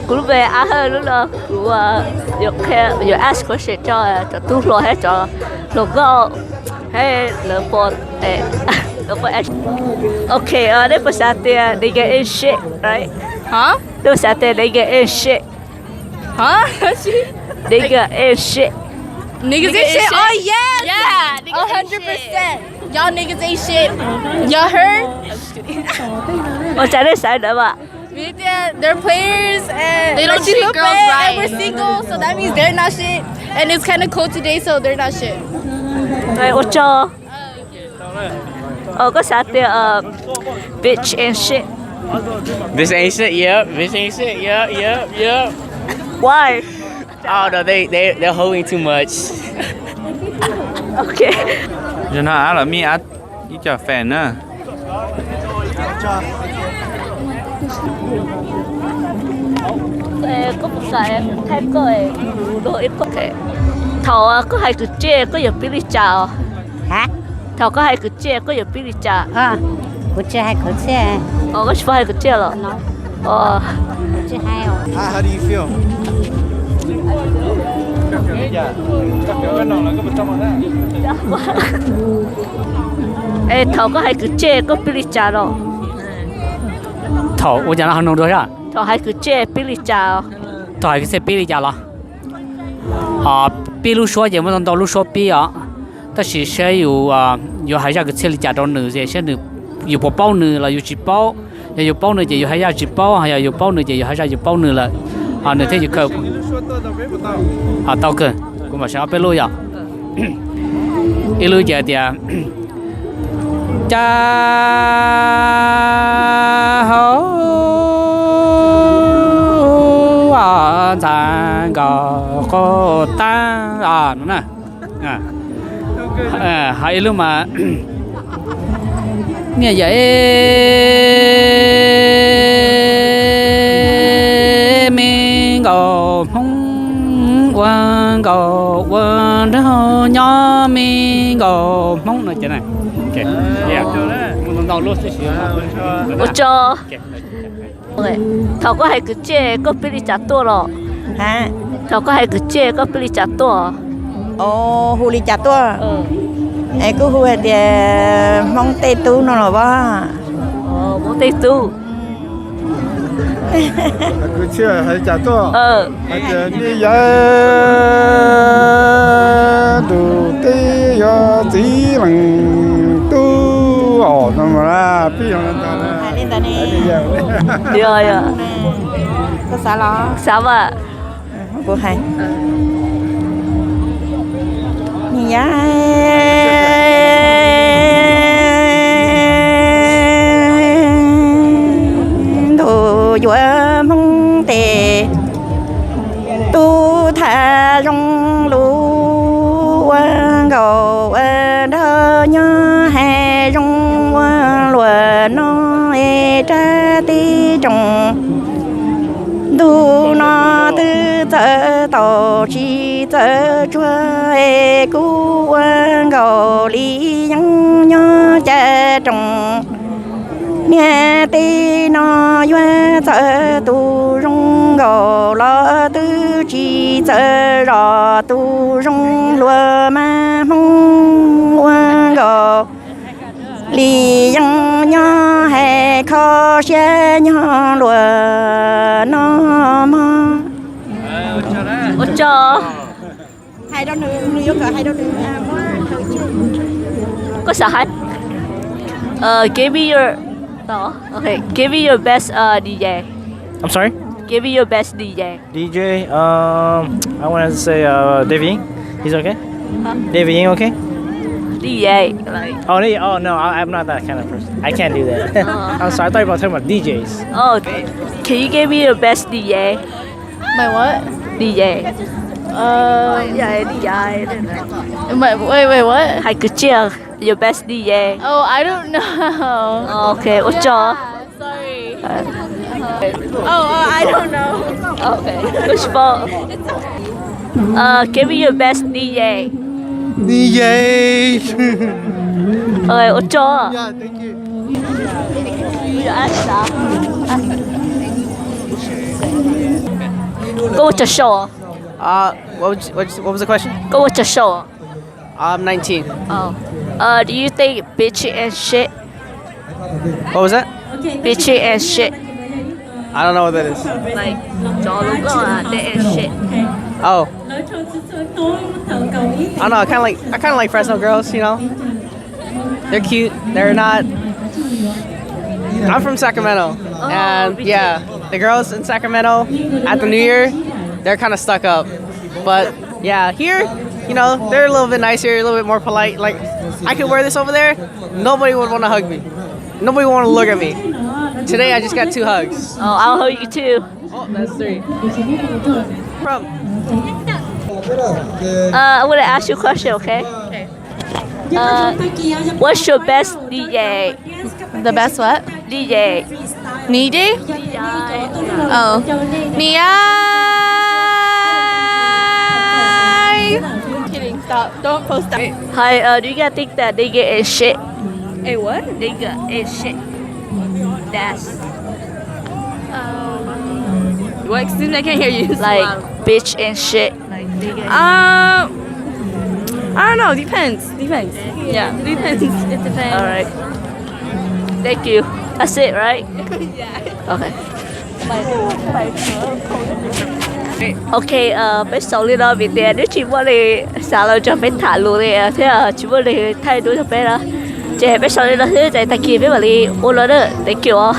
cũng về hơn nữa là cũng giờ ask question cho tu lo hết cho logo hay level level okay đây bữa sáng they get in shit right Huh? bữa sáng they get in shit Huh? they get in shit Niggas ain't shit? Oh, yes! Yeah! 100%! Y'all niggas ain't shit. Y'all heard? tôi chả biết sao nữa mà They're players and They don't she treat look girls bad, right. and we're single, so that means they're not shit. And it's kind of cold today, so they're not shit. rồi tôi cho có sáng bitch and shit This ain't shit. Yep. This ain't shit. Yep. why Oh no, they're holding too much. okay Cho nó á là mi á ý cho fan nữa. có một cái thay cười đội có thể thầu có hai cái chê có nhiều biết đi chào hả thầu có hai cái chê có nhiều biết đi chào của chơi hay của chơi có phải cái chê rồi của chơi hay không How do you feel? thầu có hai cái chê có biết đi chào rồi 头，我讲了很多下， thầu hai cái chê biết đi chào 头还是比例家了。啊，比如说也不能道路说比啊，但是现有还下个车里家长女些，现在有不包女了，有只包，也有包女就有还下只包，还有包女就有还下有包女了。啊，那天就可啊，到个，我们想要被录呀，一路接的。cha hấu à chàng gò cô ta à đúng nè hay lúc mà nghe vậy mình gò mong quan gò quan đó nhỏ mình gò mong nói chuyện này okay yeah mình đào lốt xíu我cho thầu có hai cái chê có biết đi chào tua rồi hả thầu có hai cái chê có biết đi chào tua ồ hù lì chặt tua ấy cứ hù thì mong tây tu nó là ba bố tây tu Cứ chơi hay chả to. Hay chơi đi ya đủ tê ya chỉ bằng tu ở nó mà bây giờ nó hai lên ta nè rồi có sao lo sao mà của hai nhá đồ dùa mong tề tu thà rong lúa gầu đơ nhớ hè rong lúa nó tra ti trồng tu nó tư thơ tổ chi thơ chua cú gầu lý nhung nhớ cha trồng nghe ti nó doa thơ tu rong gầu lo tư chi thơ rò tu rong lúa ma mong gầu lì yang nhớ hè khó xe nhớ lúa nó mơ我cho hai đôi nữ nữ cả hai đôi nữ có sao hết give me your no okay give me your best DJ I'm sorry? give me your best DJ DJ, I want to say Davey Ying. He's okay? Huh? Davey Ying, okay? DJ like Oh no, I'm not that kind of person. I can't do that. I'm sorry, I thought you were talking about DJs. oh can you give me your best DJ My what? DJ yeah DJ Wait, what? hai cái chiếc your best DJ Oh, I don't know. okay 我cho Sorry. I don't know. okay which phone give me your best DJ DJ. okay 我cho Yeah, thank you. you ask sao Go with the show. What was the question? Go with the show. I'm 19. Oh. Do you think bitchy and shit? What was that? Bitchy and shit. I don't know what that is. Like, chó lúc đó that and shit. Oh. I don't know. I kind of like Fresno girls. You know, they're cute. They're not. I'm from Sacramento, and me yeah, the girls in Sacramento at the New Year, they're kind of stuck up. But yeah, here, you know, they're a little bit nicer, a little bit more polite. Like, I could wear this over there, nobody would want to hug me. Nobody would want to look at me. Today, I just got 2 hugs. Oh, I'll hug you too. Oh, that's 3. From. I want to ask you a question, okay? What's your best DJ? The best what? DJ. Needy? Oh. Nia. Kidding. Stop. Don't post that. Hi, do you guys think that nigga is shit? Hey, what? Nigga is shit. That's What? Excuse me, I can't hear you. like bitch and shit. Like nigga. I don't know. Depends. Yeah, depends. It depends. All right. Thank you. That's it, right? Yeah. Okay. Ok, bây giờ lên đó vì tiền nếu chị muốn đi xả lời cho bé thả luôn đi thế à chị muốn đi thay đổi cho bé đó chị bây giờ lên đó thế tại kia với bà đi ôn đó đấy kiểu